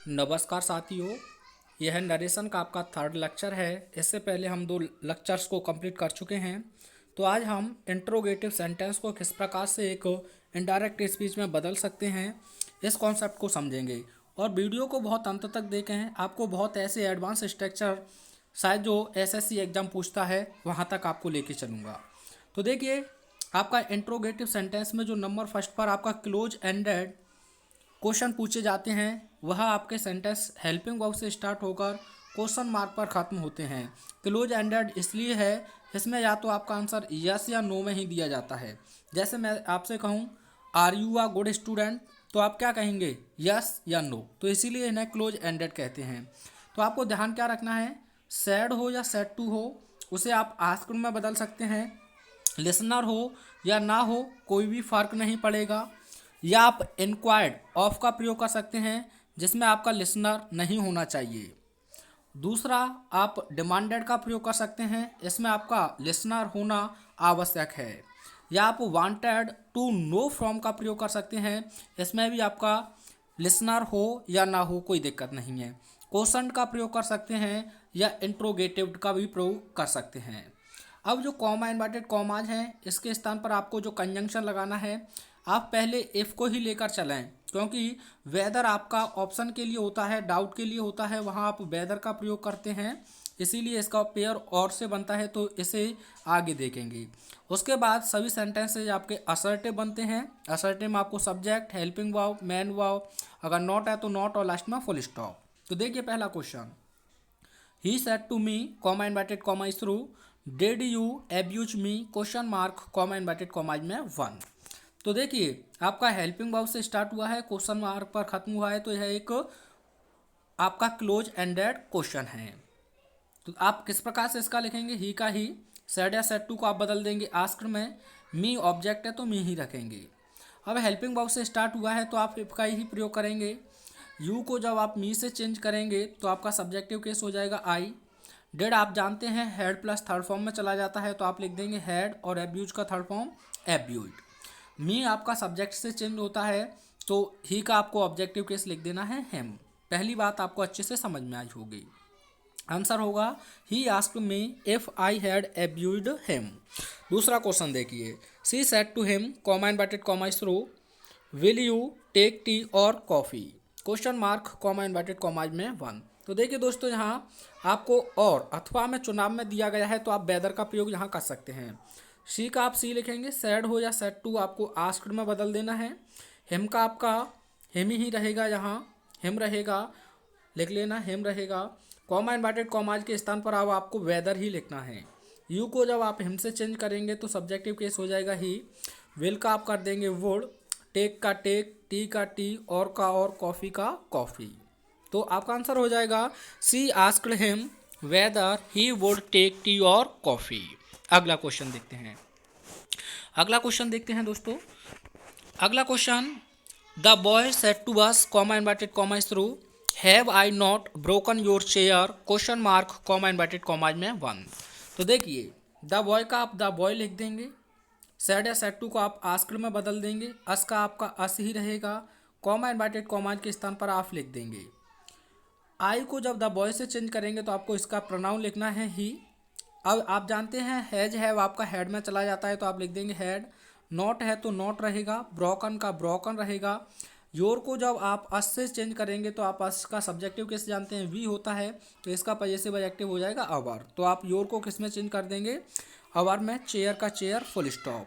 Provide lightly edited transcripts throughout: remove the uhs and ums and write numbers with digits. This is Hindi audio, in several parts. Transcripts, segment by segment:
नमस्कार साथियों, यह नरेशन का आपका थर्ड लेक्चर है। इससे पहले हम 2 लेक्चर्स को कंप्लीट कर चुके हैं। तो आज हम इंट्रोगेटिव सेंटेंस को किस प्रकार से एक इनडायरेक्ट स्पीच में बदल सकते हैं, इस कॉन्सेप्ट को समझेंगे। और वीडियो को बहुत अंत तक देखें, आपको बहुत ऐसे एडवांस स्ट्रक्चर शायद जो एसएससी एग्ज़ाम पूछता है वहाँ तक आपको लेके चलूँगा। तो देखिए, आपका इंट्रोगेटिव सेंटेंस में जो नंबर फर्स्ट पर आपका क्लोज एंडेड क्वेश्चन पूछे जाते हैं, वह आपके सेंटेंस हेल्पिंग वर्ब से स्टार्ट होकर क्वेश्चन मार्क पर ख़त्म होते हैं। क्लोज एंडेड इसलिए है, इसमें या तो आपका आंसर यस या नो में ही दिया जाता है। जैसे मैं आपसे कहूँ are you a good student, तो आप क्या कहेंगे, यस या नो। तो इसीलिए इन्हें क्लोज एंडेड कहते हैं। तो आपको ध्यान क्या रखना है, सैड हो या सैड टू हो, उसे आप आस्क्ड में बदल सकते हैं। लिसनर हो या ना हो, कोई भी फ़र्क नहीं पड़ेगा। या आप इंक्वायर्ड ऑफ का प्रयोग कर सकते हैं, जिसमें आपका लिसनर नहीं होना चाहिए। दूसरा, आप डिमांडेड का प्रयोग कर सकते हैं, इसमें आपका लिसनर होना आवश्यक है। या आप वांटेड टू नो फ्रॉम का प्रयोग कर सकते हैं, इसमें भी आपका लिसनर हो या ना हो कोई दिक्कत नहीं है। क्वेश्चन का प्रयोग कर सकते हैं या इंट्रोगेटिव का भी प्रयोग कर सकते हैं। अब जो कॉमा इन्वर्टेड कॉमाज हैं, इसके स्थान पर आपको जो कंजंक्शन लगाना है, आप पहले इफ़ को ही लेकर चलें, क्योंकि वेदर आपका ऑप्शन के लिए होता है, डाउट के लिए होता है, वहाँ आप वेदर का प्रयोग करते हैं, इसीलिए इसका पेयर और से बनता है, तो इसे आगे देखेंगे। उसके बाद सभी सेंटेंसेज आपके असर्टिव बनते हैं। असर्टिव में आपको subject, helping verb, main verb, अगर नॉट है तो नॉट और लास्ट में फुल स्टॉप। तो देखिए पहला question, he said to me comma inverted comma is थ्रू, did you abuse me question mark comma inverted commas में 1। तो देखिए आपका हेल्पिंग वर्ब से स्टार्ट हुआ है, क्वेश्चन मार्क पर खत्म हुआ है, तो यह एक आपका क्लोज एंडेड क्वेश्चन है। तो आप किस प्रकार से इसका लिखेंगे, ही का ही, सेड या सेड टू को आप बदल देंगे आस्क्ड में, मी ऑब्जेक्ट है तो मी ही रखेंगे। अब हेल्पिंग वर्ब से स्टार्ट हुआ है तो आप इफ का ही प्रयोग करेंगे। यू को जब आप मी से चेंज करेंगे तो आपका सब्जेक्टिव केस हो जाएगा आई। डेड आप जानते हैं हेड प्लस थर्ड फॉर्म में चला जाता है, तो आप लिख देंगे हेड, और एब्यूज का थर्ड फॉर्म एब्यूड। मी आपका सब्जेक्ट से चेंज होता है, तो ही का आपको ऑब्जेक्टिव केस लिख देना है हेम। पहली बात आपको अच्छे से समझ में आई होगी। आंसर होगा he asked me if I had abused him. दूसरा क्वेश्चन देखिए, she said to him comma inverted comma is through, will you take tea और coffee question mark comma inverted commas में 1। तो देखिए दोस्तों, यहाँ आपको और अथवा में चुनाव में दिया गया है, तो आप वेदर का प्रयोग यहाँ कर सकते हैं। सी का आप सी लिखेंगे, सैड हो या सैड टू आपको आस्क्ड में बदल देना है। हिम का आपका हिम ही रहेगा, यहाँ हिम रहेगा, लिख लेना हिम रहेगा। कॉमा इन्वर्टेड कॉमाज के स्थान पर अब आपको वेदर ही लिखना है। यू को जब आप हिम से चेंज करेंगे तो सब्जेक्टिव केस हो जाएगा ही। विल का आप कर देंगे वुड, टेक का टेक, टी का टी, और का और, कॉफ़ी का कॉफ़ी। तो आपका आंसर हो जाएगा she asked him whether he would take tea और कॉफ़ी। अगला क्वेश्चन देखते हैं। अगला क्वेश्चन देखते हैं दोस्तों। अगला question, the boy said to us comma inverted comma is through, have I not broken your chair question mark comma inverted commas में 1। तो देखिए द बॉय का आप द बॉय लिख देंगे, सेड या सेड टू को आप आस्क्ड में बदल देंगे, अस का आपका अस ही रहेगा, कॉमा इन्वर्टेड कॉमाज के स्थान पर आप लिख देंगे। आई को जब द बॉय से चेंज करेंगे तो आपको इसका प्रोनाउन लिखना है ही। अब आप जानते हैं हैज है आपका हेड में चला जाता है, तो आप लिख देंगे हेड। नॉट है तो नॉट रहेगा, ब्रोकन का ब्रोकन रहेगा। योर को जब आप अस से चेंज करेंगे तो आप अस का सब्जेक्टिव किस जानते हैं, वी होता है, तो इसका पजेसिव एडजेक्टिव हो जाएगा अवर। तो आप योर को किस में चेंज कर देंगे, अवर में, चेयर का chair, full stop.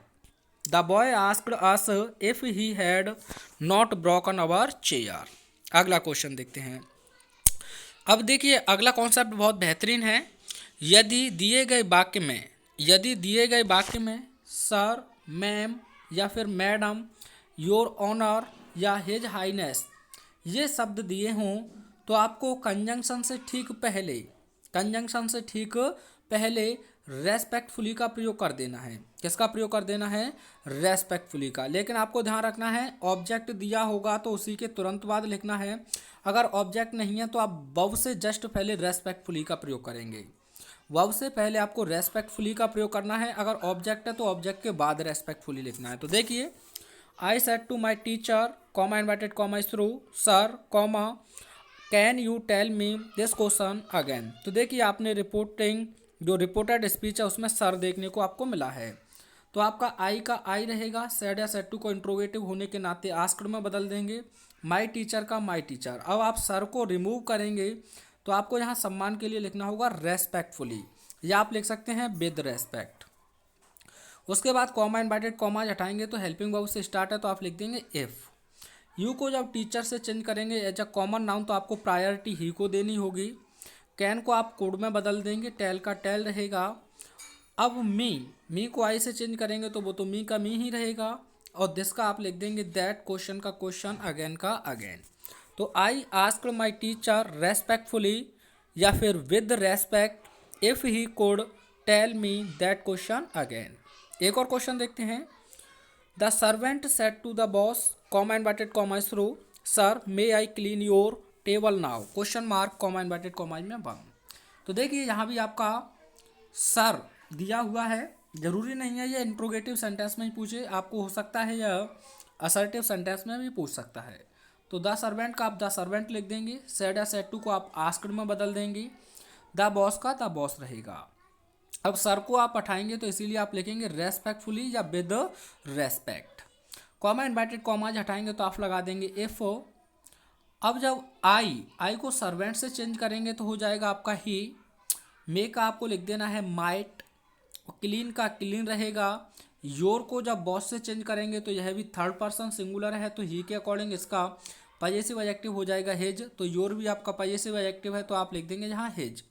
The boy asked us if he had not broken our chair. अगला क्वेश्चन देखते हैं। अब देखिए अगला कॉन्सेप्ट बहुत बेहतरीन है। यदि दिए गए वाक्य में सर, मैम या फिर मैडम, योर ऑनर या हिज हाईनेस ये शब्द दिए हों, तो आपको कंजंक्शन से ठीक पहले रेस्पेक्टफुली का प्रयोग कर देना है। किसका प्रयोग कर देना है, रेस्पेक्टफुली का। लेकिन आपको ध्यान रखना है, ऑब्जेक्ट दिया होगा तो उसी के तुरंत बाद लिखना है। अगर ऑब्जेक्ट नहीं है तो आप वर्ब से जस्ट पहले रेस्पेक्टफुली का प्रयोग करेंगे। वर्ब से पहले आपको रेस्पेक्टफुली का प्रयोग करना है, अगर ऑब्जेक्ट है तो ऑब्जेक्ट के बाद रेस्पेक्टफुली लिखना है। तो देखिए, I said to my teacher comma inverted comma is थ्रू, sir comma can you tell me this question again. तो देखिए आपने जो रिपोर्टेड स्पीच है उसमें सर देखने को आपको मिला है। तो आपका आई का आई रहेगा, सेड या सेड टू को इंट्रोगेटिव होने के नाते आस्क्ड में बदल देंगे। माई टीचर का माई टीचर। अब आप सर को रिमूव करेंगे तो आपको यहाँ सम्मान के लिए लिखना होगा रेस्पेक्टफुली, या आप लिख सकते हैं विद रेस्पेक्ट। उसके बाद कॉमा इन्वर्टेड कॉमाज हटाएंगे तो हेल्पिंग वर्ब से स्टार्ट है तो आप लिख देंगे इफ़। यू को जब टीचर से चेंज करेंगे एज अ कॉमन नाउन तो आपको प्रायोरिटी ही को देनी होगी। कैन को आप कोड में बदल देंगे, टेल का टेल रहेगा। अब मी को आई से चेंज करेंगे तो वो तो मी का मी ही रहेगा, और दिस का आप लिख देंगे दैट, क्वेश्चन का क्वेश्चन, अगेन का अगेन। तो I asked my teacher respectfully या फिर with respect if he could tell me that question again. एक और क्वेश्चन देखते हैं। The servant said to the boss, comma inverted comma through, sir may I clean your table now, question mark, comma inverted comma में बंद। तो देखिए यहाँ भी आपका सर दिया हुआ है, जरूरी नहीं है ये इंट्रोगेटिव सेंटेंस में ही पूछे, आपको हो सकता है यह असर्टिव सेंटेंस में भी पूछ सकता है। तो द सर्वेंट का आप द सर्वेंट लिख देंगे, सेड या सेड टू को आप आस्क्ड में बदल देंगे, द बॉस का द बॉस रहेगा। अब सर को आप हटाएंगे तो इसीलिए आप लिखेंगे रेस्पेक्टफुली या with respect. Comma inverted commas हटाएंगे तो आप लगा देंगे इफ। अब जब आई को सर्वेंट से चेंज करेंगे तो हो जाएगा आपका ही। मे का आपको लिख देना है माइट, क्लीन का क्लीन रहेगा। योर को जब बॉस से चेंज करेंगे तो यह भी थर्ड पर्सन सिंगुलर है तो ही के अकॉर्डिंग इसका पजेसिव एडजेक्टिव हो जाएगा हिज, तो योर भी आपका पजेसिव एडजेक्टिव है तो आप लिख देंगे यहाँ हिज।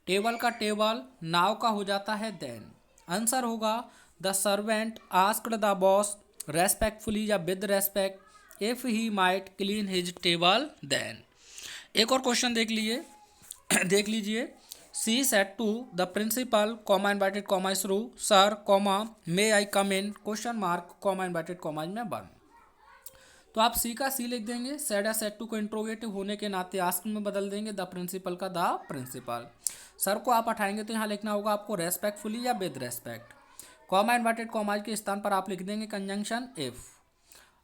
टेबल का टेबल, नाव का हो जाता है देन। आंसर होगा the servant asked the boss respectfully या with respect if he might clean his table then. एक और क्वेश्चन देख लीजिए। She said to the principal, comma inverted comma through, sir comma may I come in, question mark, comma inverted comma में बंद। तो आप सी का सी लिख देंगे, सेड या सेड टू को इंट्रोगेटिव होने के नाते आस्क में बदल देंगे, द प्रिंसिपल का द प्रिंसिपल। सर को आप हटाएंगे तो यहाँ लिखना होगा आपको रेस्पेक्टफुली या with respect. Comma inverted commas के स्थान पर आप लिख देंगे कंजंक्शन इफ।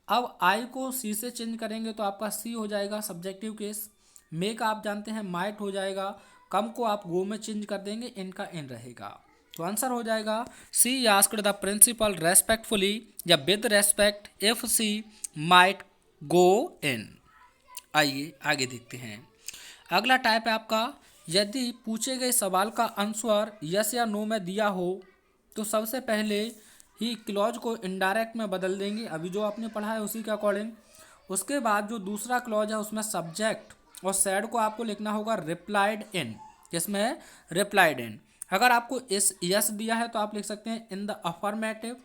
अब आई को सी से चेंज करेंगे तो आपका सी हो जाएगा सब्जेक्टिव केस। मे का आप जानते हैं माइट हो जाएगा। कम को आप गो में चेंज कर देंगे, इनका इन रहेगा। तो आंसर हो जाएगा she asked the principal respectfully या with respect if she might go in. आइए आगे देखते हैं। अगला टाइप है आपका, यदि पूछे गए सवाल का आंसर यस या नो में दिया हो तो सबसे पहले ही क्लॉज को इनडायरेक्ट में बदल देंगे, अभी जो आपने पढ़ा है उसी के अकॉर्डिंग। उसके बाद जो दूसरा क्लॉज है उसमें सब्जेक्ट और सैड को आपको लिखना होगा रिप्लाइड इन, जिसमें रिप्लाइड इन। अगर आपको इस यस दिया है तो आप लिख सकते हैं इन द अफर्मेटिव,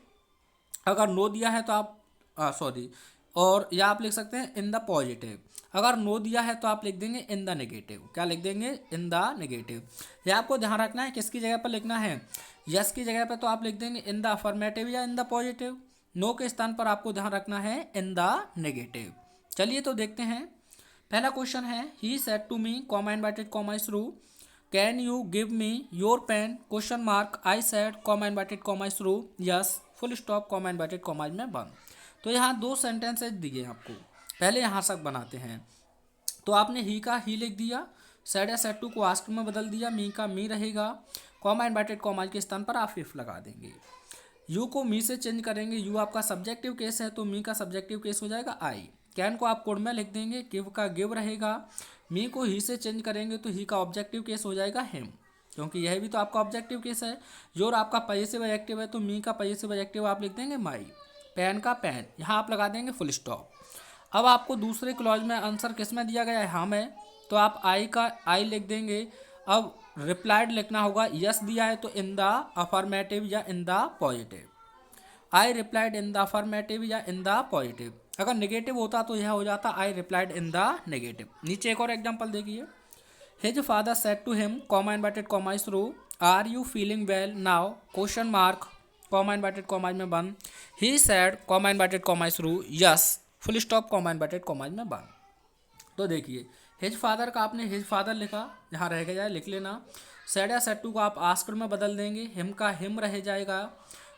अगर नो दिया है तो आप और या आप लिख सकते हैं इन द पॉजिटिव। अगर नो दिया है तो आप लिख देंगे इन द नेगेटिव। क्या लिख देंगे? इन द नेगेटिव। यह आपको ध्यान रखना है किसकी जगह पर लिखना है, यस की जगह पर तो आप लिख देंगे इन द अफर्मेटिव या इन द पॉजिटिव। नो के स्थान पर आपको ध्यान रखना है इन द नेगेटिव। चलिए तो देखते हैं। पहला क्वेश्चन है, he said to me, comma inverted comma थ्रू, can you give me your pen, question mark, I said, comma inverted comma थ्रू, yes, full stop, comma inverted comma में बंद। तो यहाँ दो सेंटेंसेज दिए आपको, पहले यहाँ तक बनाते हैं। तो आपने ही का ही लिख दिया, सेड या सेड टू को आस्क में बदल दिया, मी का मी रहेगा, कॉमा इनवर्टेड कॉमा के स्थान पर आप इफ लगा देंगे। यू को मी से चेंज करेंगे, यू आपका सब्जेक्टिव केस है तो मी का सब्जेक्टिव केस हो जाएगा आई। कैन को आप कोड में लिख देंगे, गिव का गिव रहेगा। मी को ही से चेंज करेंगे तो ही का ऑब्जेक्टिव केस हो जाएगा हिम, क्योंकि यह भी तो आपका ऑब्जेक्टिव केस है। योर आपका पजेसिव एडजेक्टिव है तो मी का पजेसिव एडजेक्टिव आप लिख देंगे माई। पेन का पेन, यहाँ आप लगा देंगे फुल स्टॉप। अब आपको दूसरे क्लॉज में आंसर किस में दिया गया है, हाँ में, तो आप आई का आई लिख देंगे। अब रिप्लाइड लिखना होगा, यस दिया है तो इन द अफर्मेटिव या in the positive. I replied in the affirmative या इन द पॉजिटिव। अगर नेगेटिव होता तो यह हो जाता I replied in the negative. नीचे एक और एग्जांपल देखिए, his father said to him, comma inverted comma थ्रू, are you feeling well now, question mark, comma inverted comma में बंद। He said, comma inverted comma थ्रू, yes, full stop, comma inverted comma में बंद। तो देखिए हिज फादर का आपने हिज फादर लिखा, यहाँ रह गया लिख लेना। सेड या सेड टू को आप आस्क्ड में बदल देंगे, हिम का हिम रह जाएगा,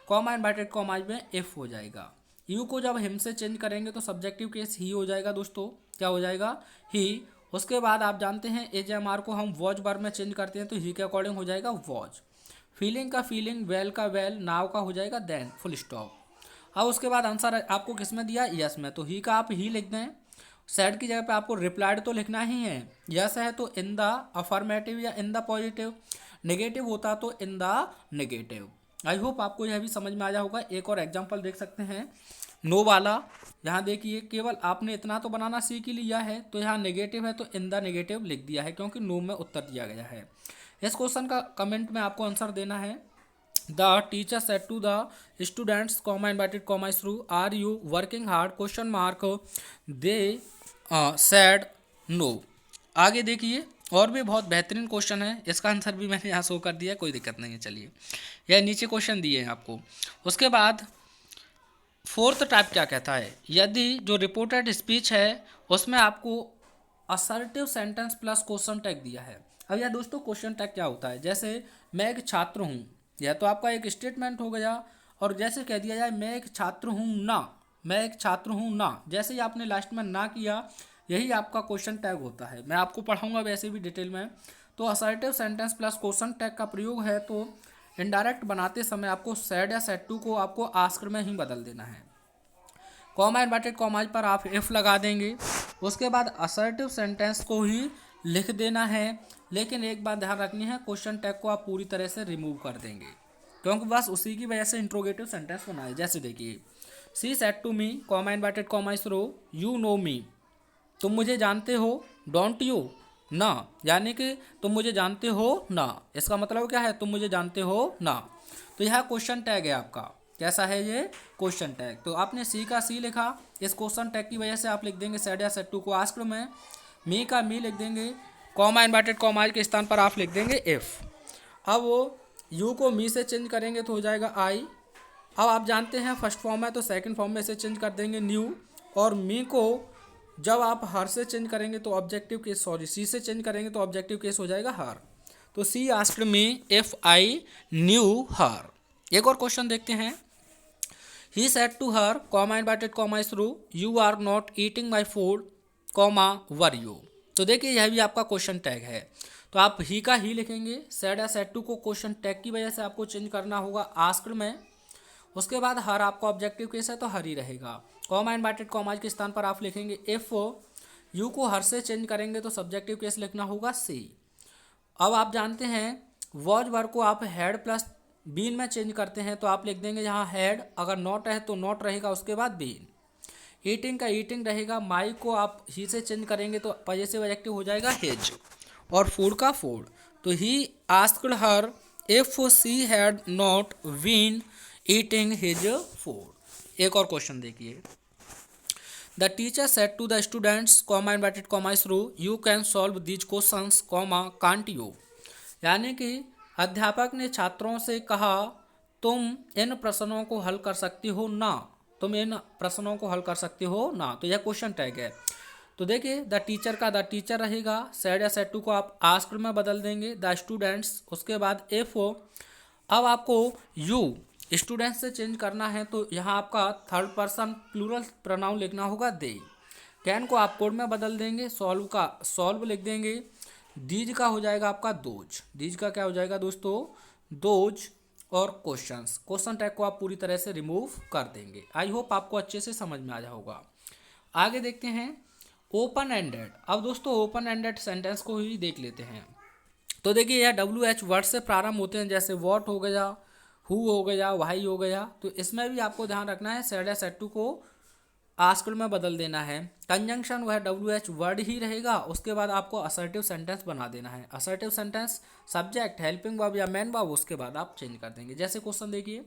कॉमा इनवर्टेड कॉमा में इफ हो जाएगा। यू को जब हिम से चेंज करेंगे तो सब्जेक्टिव केस ही हो जाएगा दोस्तों, क्या हो जाएगा ही। उसके बाद आप जानते हैं एज.एम.आर को हम वॉच वर्ब में चेंज करते हैं तो ही के अकॉर्डिंग हो जाएगा वॉच। फीलिंग का फीलिंग, वेल का वेल, नाउ का हो जाएगा देन, फुल स्टॉप। अब उसके बाद आंसर आपको किस में दिया, यस में, तो ही का आप ही लिख दें। सैड की जगह पे आपको रिप्लाइड तो लिखना ही है। यस है तो इन द अफर्मेटिव या इन द पॉजिटिव, नेगेटिव होता तो इन द नेगेटिव। आई होप आपको यह भी समझ में आया होगा। एक और एग्जांपल देख सकते हैं नो वाला। यहाँ देखिए केवल आपने इतना तो बनाना सीख ही लिया है, तो यहाँ नेगेटिव है तो इन द नेगेटिव लिख दिया है क्योंकि नो में उत्तर दिया गया है। इस क्वेश्चन का कमेंट में आपको आंसर देना है। The teacher said to the students comma inverted comma थ्रू are you working hard question mark, they said no. आगे देखिए और भी बहुत बेहतरीन क्वेश्चन है, इसका आंसर भी मैंने यहाँ शो कर दिया, कोई दिक्कत नहीं है। चलिए यह नीचे क्वेश्चन दिए हैं आपको। उसके बाद फोर्थ टाइप क्या कहता है, यदि जो रिपोर्टेड स्पीच है उसमें आपको assertive sentence plus question tag दिया है। अब यह दोस्तों क्वेश्चन टैग क्या होता है, जैसे मैं एक छात्र हूँ, यह तो आपका एक स्टेटमेंट हो गया। और जैसे कह दिया जाए मैं एक छात्र हूँ ना, मैं एक छात्र हूँ ना, जैसे ही आपने लास्ट में ना किया यही आपका क्वेश्चन टैग होता है। मैं आपको पढ़ाऊँगा वैसे भी डिटेल में। तो assertive sentence plus question tag का प्रयोग है तो इनडायरेक्ट बनाते समय आपको सेड या सेड टू को आपको आस्क्ड में ही बदल देना है। कॉमा इनवर्टेड कॉमाज पर आप इफ लगा देंगे। उसके बाद असर्टिव सेंटेंस को ही लिख देना है, लेकिन एक बात ध्यान रखनी है, क्वेश्चन टैग को आप पूरी तरह से रिमूव कर देंगे क्योंकि बस उसी की वजह से इंट्रोगेटिव सेंटेंस बना है। जैसे देखिए she said to me comma inverted comma through you know me, तुम मुझे जानते हो, डोंट यू ना, यानी कि तुम मुझे जानते हो ना, इसका मतलब क्या है, तुम मुझे जानते हो ना। तो यह क्वेश्चन टैग है आपका, कैसा है ये क्वेश्चन टैग। तो आपने सी का सी लिखा, इस क्वेश्चन टैग की वजह से आप लिख देंगे सेड या सेड टू को आस्क्ड में। मी का मी लिख देंगे, कॉमा इनवर्टेड कॉमा के स्थान पर आप लिख देंगे इफ। अब वो यू को मी से चेंज करेंगे तो हो जाएगा आई। अब आप जानते हैं फर्स्ट फॉर्म है तो सेकंड फॉर्म में से चेंज कर देंगे न्यू। और मी को जब आप हर से चेंज करेंगे तो ऑब्जेक्टिव केस, सॉरी सी से चेंज करेंगे तो ऑब्जेक्टिव केस हो जाएगा हर। तो she asked me if I knew her. एक और क्वेश्चन देखते हैं। He said to her comma inverted comma through you are not eating my food comma were you. तो देखिए यह भी आपका क्वेश्चन टैग है, तो आप ही का ही लिखेंगे। सेड या सेड टू को क्वेश्चन टैग की वजह से आपको चेंज करना होगा आस्क्ड में। उसके बाद हर आपका ऑब्जेक्टिव केस है तो हर ही रहेगा। कॉमा इनवर्टेड कॉमाज के स्थान पर आप लिखेंगे इफ। यू को हर से चेंज करेंगे तो सब्जेक्टिव केस लिखना होगा सी। अब आप जानते हैं वॉज वर्ब को आप हेड प्लस बीन में चेंज करते हैं तो आप लिख देंगे यहाँ हेड, अगर नॉट है तो नॉट रहेगा, उसके बाद बीन। ईटिंग का ईटिंग रहेगा, माई को आप ही से चेंज करेंगे तो पॉजेसिव एडजेक्टिव हो जाएगा हिज, और फूड का फूड। तो he asked her if she had not been eating his food. एक और क्वेश्चन देखिए। The teacher said to the students comma inverted comma through you can solve these questions comma can't you, यानी कि अध्यापक ने छात्रों से कहा तुम इन प्रश्नों को हल कर सकती हो ना, तुम इन प्रश्नों को हल कर सकते हो ना। तो यह क्वेश्चन टैग है। तो देखिए द टीचर का द टीचर रहेगा, सेड या सेड टू को आप आस्क्ड में बदल देंगे, द स्टूडेंट्स, उसके बाद इफ। अब आपको यू स्टूडेंट्स से चेंज करना है तो यहाँ आपका थर्ड पर्सन प्लूरल प्रोनाउन लिखना होगा दे। कैन को आप कोड में बदल देंगे, सॉल्व का सॉल्व लिख देंगे, दीज का हो जाएगा आपका दोज, दीज का क्या हो जाएगा दोस्तों दोज, और क्वेश्चंस, क्वेश्चन टैग को आप पूरी तरह से रिमूव कर देंगे। आई होप आपको अच्छे से समझ में आ जाए होगा। आगे देखते हैं ओपन एंडेड। अब दोस्तों ओपन एंडेड सेंटेंस को ही देख लेते हैं। तो देखिए यह WH वर्ड से प्रारंभ होते हैं, जैसे वॉट हो गया, हु हो गया, वाई हो गया। तो इसमें भी आपको ध्यान रखना है सेड या सेड टू को आस्क्ड में बदल देना है। कंजंक्शन वह WH वर्ड ही रहेगा, उसके बाद आपको असर्टिव सेंटेंस बना देना है। Assertive sentence subject, helping verb या मेन वर्ब, उसके बाद आप चेंज कर देंगे। जैसे क्वेश्चन देखिए,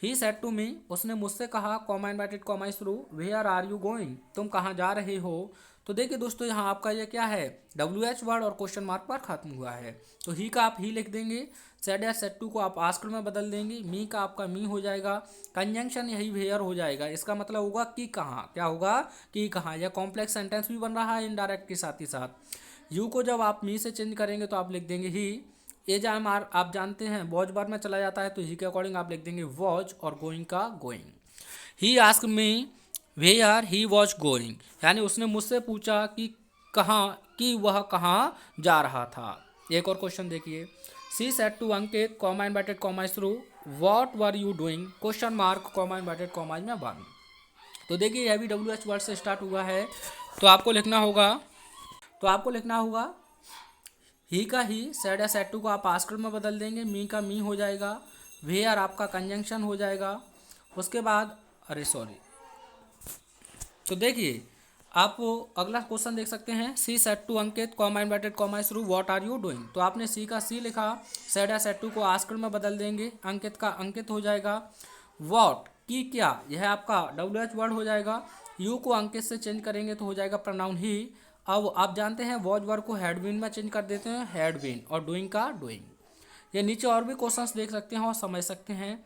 ही सेड टू मी, उसने मुझसे कहा कॉमा इनवर्टेड कॉमा थ्रू वेयर आर यू गोइंग, तुम कहाँ जा रहे हो। तो देखिए दोस्तों यहाँ आपका ये क्या है WH वर्ड और क्वेश्चन मार्क पर खत्म हुआ है, तो ही का आप ही लिख देंगे। सेड या सेड टू को आप आस्क्ड में बदल देंगे, मी का आपका मी हो जाएगा, कंजंक्शन यही वेयर हो जाएगा, इसका मतलब होगा कि कहाँ, क्या होगा कि कहाँ। यह कॉम्प्लेक्स सेंटेंस भी बन रहा है इनडायरेक्ट के साथ ही साथ। यू को जब आप मी से चेंज करेंगे तो आप लिख देंगे ही। एज.एम.आर आप जानते हैं वॉज वर्ड में चला जाता है तो ही के अकॉर्डिंग आप लिख देंगे वॉज, और गोइंग का going. He asked me where he was going, यानी उसने मुझसे पूछा कि वह कहाँ जा रहा था। एक और क्वेश्चन देखिए, she said to Ankit comma inverted comma थ्रू what were you doing question mark comma inverted comma में वन। तो देखिए यह भी WH वर्ड से स्टार्ट हुआ है, तो आपको लिखना होगा ही का ही, सेड या सेड टू को आप आस्कर में बदल देंगे, मी का मी हो जाएगा, वेयर आपका कंजंक्शन हो जाएगा। उसके बाद तो देखिए आप अगला क्वेश्चन देख सकते हैं, she said to Ankit comma inverted comma थ्रू व्हाट आर यू डूइंग। तो आपने सी का सी लिखा, सेड या सेड टू को आस्कर में बदल देंगे, अंकित का अंकित हो जाएगा, व्हाट की क्या, यह आपका WH वर्ड हो जाएगा, यू को अंकित से चेंज करेंगे तो हो जाएगा प्रोनाउन ही। अब आप जानते हैं वॉज वर्ड को हैड बीन में चेंज कर देते हैं, हैड बीन, और डूइंग का डूइंग। ये नीचे और भी क्वेश्चंस देख सकते हैं और समझ सकते हैं।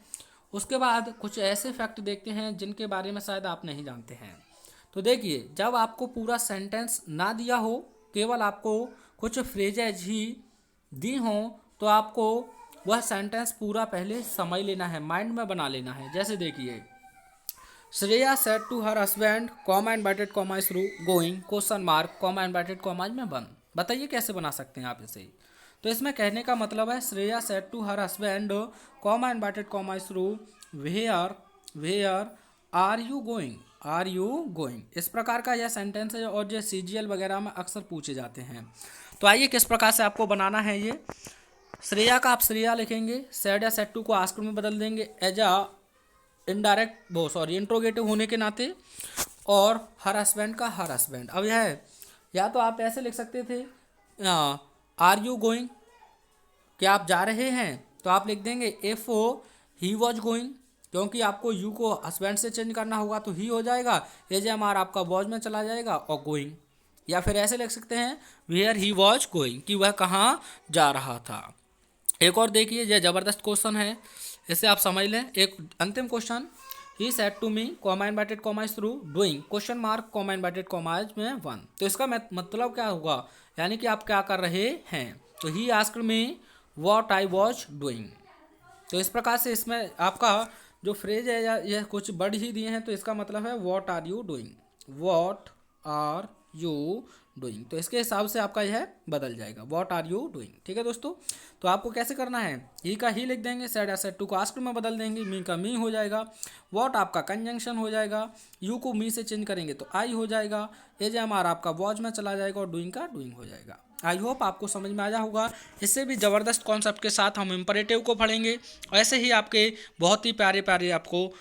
उसके बाद कुछ ऐसे फैक्ट देखते हैं जिनके बारे में शायद आप नहीं जानते हैं। तो देखिए जब आपको पूरा सेंटेंस ना दिया हो, केवल आपको कुछ फ्रेजेज ही दी हों, तो आपको वह सेंटेंस पूरा पहले समझ लेना है, माइंड में बना लेना है। जैसे देखिए, Shreya said to her husband comma inverted comma थ्रू going question mark comma inverted comma में बन। बताइए कैसे बना सकते हैं आप इसे। तो इसमें कहने का मतलब है Shreya said to her husband comma inverted comma थ्रू वेयर आर यू गोइंग। इस प्रकार का यह सेंटेंस है और जो CGL वगैरह में अक्सर पूछे जाते हैं। तो आइए किस प्रकार से आपको बनाना है ये। श्रेया का आप श्रेया लिखेंगे, सेड या सेड टू को आस्कर में बदल देंगे एज इंट्रोगेटिव होने के नाते, और हर हस्बैंड का हर हस्बैंड। अब यह है, या तो आप ऐसे लिख सकते थे आर यू गोइंग, क्या आप जा रहे हैं, तो आप लिख देंगे इफ ही वॉज गोइंग, क्योंकि आपको यू को हस्बैंड से चेंज करना होगा तो ही हो जाएगा, AJMR आपका वॉज में चला जाएगा और गोइंग। या फिर ऐसे लिख सकते हैं वेयर ही वॉज गोइंग, कि वह कहाँ जा रहा था। एक और देखिए, यह ज़बरदस्त क्वेश्चन है, इसे आप समझ लें। एक अंतिम question, he said to me comma inverted comma थ्रू doing question mark comma inverted commas में वन। तो इसका मतलब क्या होगा, यानी कि आप क्या कर रहे हैं। तो he asked me what I was doing. तो इस प्रकार से इसमें आपका जो फ्रेज है या यह कुछ वर्ड ही दिए हैं, तो इसका मतलब है व्हाट आर यू डूइंग। तो इसके हिसाब से आपका यह बदल जाएगा, व्हाट आर यू डूइंग। ठीक है दोस्तों, तो आपको कैसे करना है, ही का ही लिख देंगे, सेड या सेड टू को आस्क्ड में बदल देंगे, मी का मी हो जाएगा, व्हाट आपका कंजंक्शन हो जाएगा, यू को मी से चेंज करेंगे तो आई हो जाएगा, AJMR आपका वॉज में चला जाएगा और डूइंग का डूइंग हो जाएगा। आई होप आपको समझ में आया होगा। इससे भी ज़बरदस्त कॉन्सेप्ट के साथ हम इंपरेटिव को पढ़ेंगे, ऐसे ही आपके बहुत ही प्यारे प्यारे आपको